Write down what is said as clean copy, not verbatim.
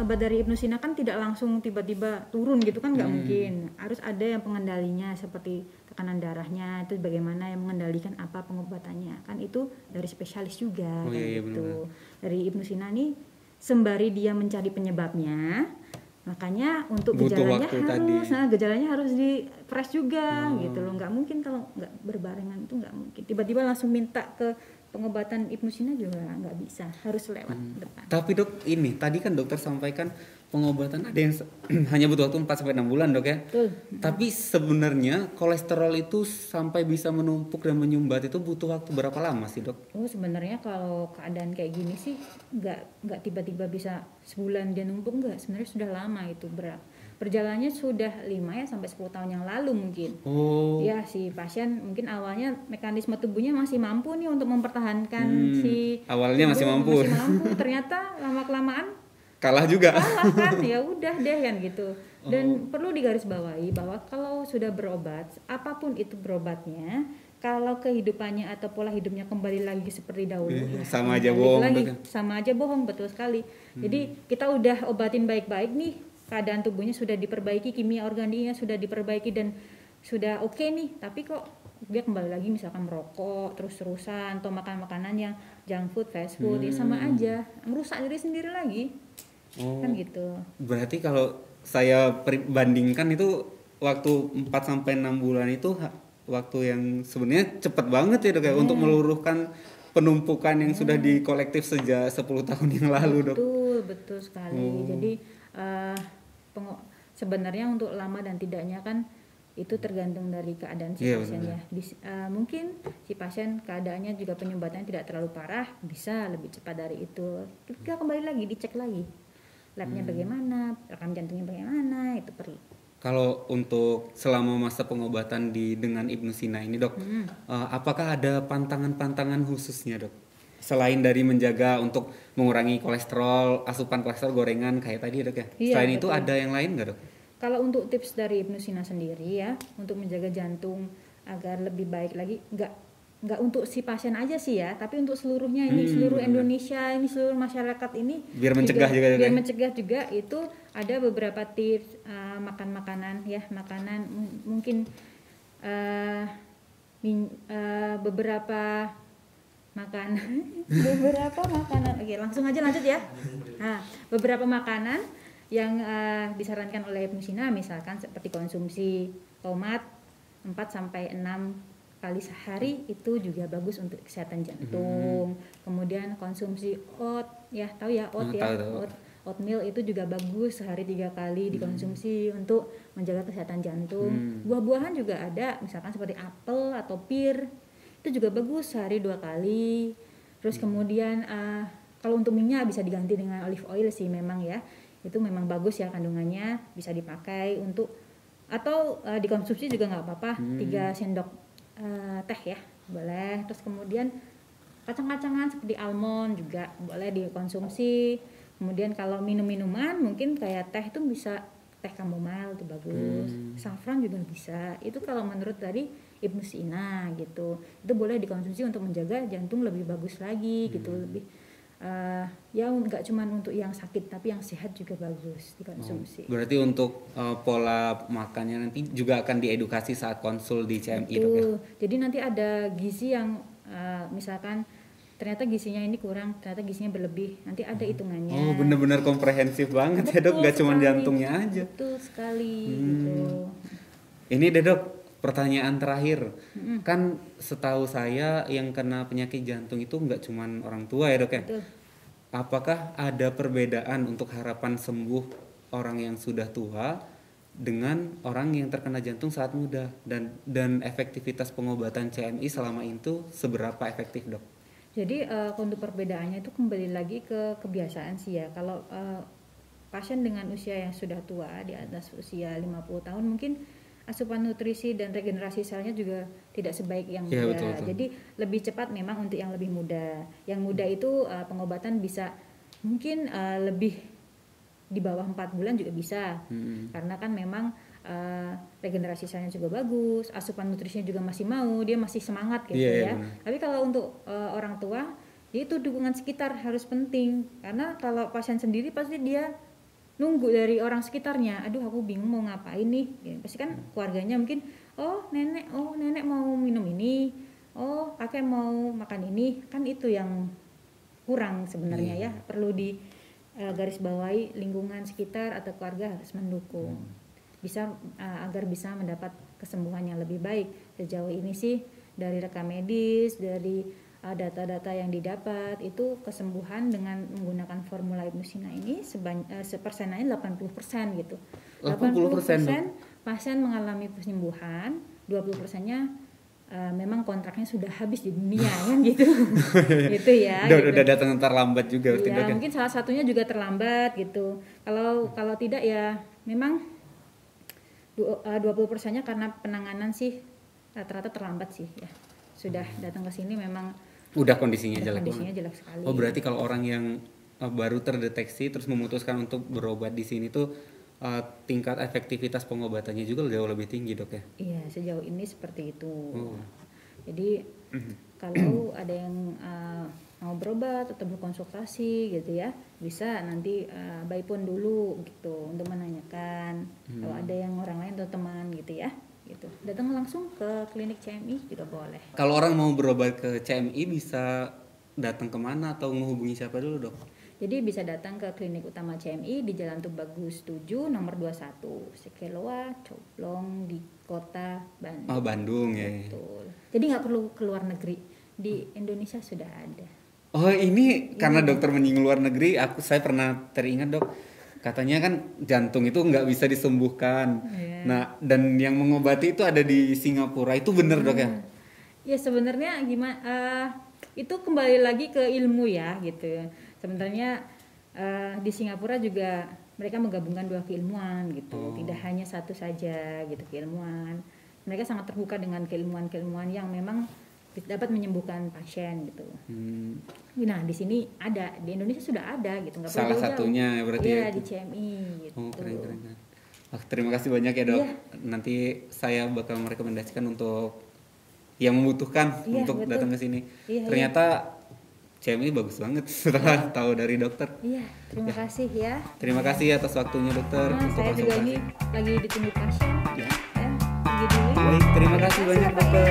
obat dari Ibnu Sina kan tidak langsung tiba-tiba turun gitu kan, nggak mungkin. Harus ada yang pengendalinya seperti tekanan darahnya, itu bagaimana yang mengendalikan apa pengobatannya. Kan itu dari spesialis juga kan gitu. Dari Ibnu Sina nih sembari dia mencari penyebabnya, makanya untuk gejalanya harus di press juga gitu loh. Nggak mungkin kalau nggak berbarengan, itu nggak mungkin. Tiba-tiba langsung minta ke pengobatan Ibnu Sina juga nggak bisa, harus lewat depan. Tapi dok, ini tadi kan dokter sampaikan pengobatan ada yang hanya butuh waktu 4-6 bulan dok ya. Betul. Tapi sebenarnya kolesterol itu sampai bisa menumpuk dan menyumbat itu butuh waktu berapa lama sih dok? Oh sebenarnya kalau keadaan kayak gini sih nggak tiba-tiba bisa sebulan dia numpuk, nggak. Sebenarnya sudah lama itu perjalanannya sudah 5 ya sampai 10 tahun yang lalu mungkin. Ya si pasien mungkin awalnya mekanisme tubuhnya masih mampu nih untuk mempertahankan awalnya masih mampu. Ternyata lama-kelamaan kalah juga. Kalah kan, ya udah deh kan gitu. Dan perlu digarisbawahi bahwa kalau sudah berobat, apapun itu berobatnya, kalau kehidupannya atau pola hidupnya kembali lagi seperti dahulu, sama aja bohong. Sama aja bohong, betul sekali. Jadi kita udah obatin baik-baik nih, keadaan tubuhnya sudah diperbaiki, kimia organiknya sudah diperbaiki dan sudah oke nih, tapi kok dia kembali lagi misalkan merokok terus-terusan atau makan makanan yang junk food, fast food, ya sama aja merusak diri sendiri lagi. Kan gitu. Berarti kalau saya bandingkan itu waktu 4-6 bulan itu waktu yang sebenarnya cepat banget ya dok ya, untuk meluruhkan penumpukan yang sudah di kolektif sejak 10 tahun yang lalu dok. Betul sekali. Jadi sebenarnya untuk lama dan tidaknya kan itu tergantung dari keadaan si pasien ya. Mungkin si pasien keadaannya juga penyumbatannya tidak terlalu parah, bisa lebih cepat dari itu. Kita kembali lagi dicek lagi labnya bagaimana, rekam jantungnya bagaimana, itu perlu. Kalau untuk selama masa pengobatan dengan Ibnu Sina ini dok, apakah ada pantangan-pantangan khususnya dok? Selain dari menjaga untuk mengurangi kolesterol, asupan kolesterol gorengan kayak tadi dok ya. Selain itu ada yang lain nggak dok? Kalau untuk tips dari Ibnu Sina sendiri ya, untuk menjaga jantung agar lebih baik lagi, nggak untuk si pasien aja sih ya, tapi untuk seluruhnya ini, seluruh Indonesia ini, seluruh masyarakat ini, biar mencegah juga, mencegah juga, itu ada beberapa tips makan makanan ya, makanan mungkin beberapa makanan. Oke, langsung aja lanjut ya. Nah, beberapa makanan yang disarankan oleh Ibnu Sina misalkan seperti konsumsi tomat 4-6 kali sehari, itu juga bagus untuk kesehatan jantung. Kemudian konsumsi oat ya, tahu ya oat ya. Oatmeal itu juga bagus sehari 3 kali dikonsumsi untuk menjaga kesehatan jantung. Buah-buahan juga ada, misalkan seperti apel atau pir, itu juga bagus sehari 2 kali. Terus kemudian kalau untuk minyak bisa diganti dengan olive oil sih memang ya. Itu memang bagus ya kandungannya, bisa dipakai untuk atau dikonsumsi juga nggak apa-apa, 3 sendok teh ya boleh. Terus kemudian kacang-kacangan seperti almond juga boleh dikonsumsi. Kemudian kalau minum-minuman mungkin kayak teh itu bisa teh chamomile itu bagus, saffron juga bisa. Itu kalau menurut dari Ibnu Sina gitu, itu boleh dikonsumsi untuk menjaga jantung lebih bagus lagi gitu, lebih ya nggak cuma untuk yang sakit tapi yang sehat juga bagus dikonsumsi. Berarti untuk pola makannya nanti juga akan diedukasi saat konsul di CMI dok ya? Jadi nanti ada gizi yang misalkan ternyata gizinya ini kurang, ternyata gizinya berlebih, nanti ada hitungannya. Benar-benar komprehensif banget. Betul ya dok, nggak cuma jantungnya aja. Betul sekali gitu. Ini deh dok, pertanyaan terakhir. Kan setahu saya yang kena penyakit jantung itu nggak cuma orang tua ya dok ya? Betul. Apakah ada perbedaan untuk harapan sembuh orang yang sudah tua dengan orang yang terkena jantung saat muda, dan efektivitas pengobatan CMI selama itu seberapa efektif dok? Jadi untuk perbedaannya itu kembali lagi ke kebiasaan sih ya. Kalau pasien dengan usia yang sudah tua, di atas usia 50 tahun, mungkin asupan nutrisi dan regenerasi selnya juga tidak sebaik yang muda. Betul. Jadi lebih cepat memang untuk yang lebih muda. Yang muda itu pengobatan bisa mungkin lebih di bawah 4 bulan juga bisa. Karena kan memang regenerasi selnya juga bagus, asupan nutrisinya juga masih mau, dia masih semangat gitu ya. Tapi kalau untuk orang tua, itu dukungan sekitar harus penting. Karena kalau pasien sendiri pasti dia nunggu dari orang sekitarnya, aduh aku bingung mau ngapain nih, ya, pasti kan keluarganya mungkin oh nenek mau minum ini, oh kakek mau makan ini, kan itu yang kurang sebenarnya ya, perlu di garis bawahi lingkungan sekitar atau keluarga harus mendukung bisa agar bisa mendapat kesembuhan yang lebih baik. Sejauh ini sih dari rekam medis, dari data-data yang didapat itu kesembuhan dengan menggunakan formula Ibnu Sina ini persenanya 80% gitu. 80% pasien mengalami penyembuhan, 20%-nya memang kontraknya sudah habis di dunia kan gitu. Gitu ya. Udah datang terlambat juga ya, mungkin salah satunya juga terlambat gitu. Kalau tidak ya memang 20%-nya karena penanganan sih rata-rata terlambat sih ya. Sudah datang ke sini memang udah kondisinya jelek sekali. Oh, berarti kalau orang yang baru terdeteksi terus memutuskan untuk berobat di sini tuh tingkat efektivitas pengobatannya juga jauh lebih tinggi, Dok ya? Iya, sejauh ini seperti itu. Jadi kalau ada yang mau berobat atau berkonsultasi gitu ya, bisa nanti by phone dulu gitu untuk menanyakan kalau ada yang orang lain atau teman gitu ya. Gitu. Datang langsung ke klinik CMI juga boleh. Kalau orang mau berobat ke CMI bisa datang kemana atau menghubungi siapa dulu, Dok? Jadi bisa datang ke klinik utama CMI di Jalan Tubagus 7 nomor 21 Sekeloa Coblong di kota Bandung. Oh, Bandung ya. Betul. Jadi nggak perlu keluar negeri, di Indonesia sudah ada. Oh, ini karena dokter menyinggung luar negeri, saya pernah teringat, Dok. Katanya kan jantung itu nggak bisa disembuhkan. Yeah. Nah, dan yang mengobati itu ada di Singapura. Itu benar, Dok ya? Ya sebenarnya gimana? Itu kembali lagi ke ilmu ya gitu. Sebenarnya di Singapura juga mereka menggabungkan dua keilmuan gitu. Tidak hanya satu saja gitu keilmuan. Mereka sangat terbuka dengan keilmuan-keilmuan yang memang dapat menyembuhkan pasien gitu. Nah di sini ada, di Indonesia sudah ada gitu. Nggak salah satunya berarti ya di CMI gitu. Oh, keren. Terima kasih banyak ya, Dok. Nanti saya bakal merekomendasikan untuk yang membutuhkan untuk betul. Datang ke sini. Ternyata CMI bagus banget setelah tahu dari dokter. Iya, terima kasih ya. Terima kasih atas waktunya, dokter. Saya juga ini lagi ditunggu pasien. Ya. Pergi dulu. Baik, terima kasih banyak, dokter.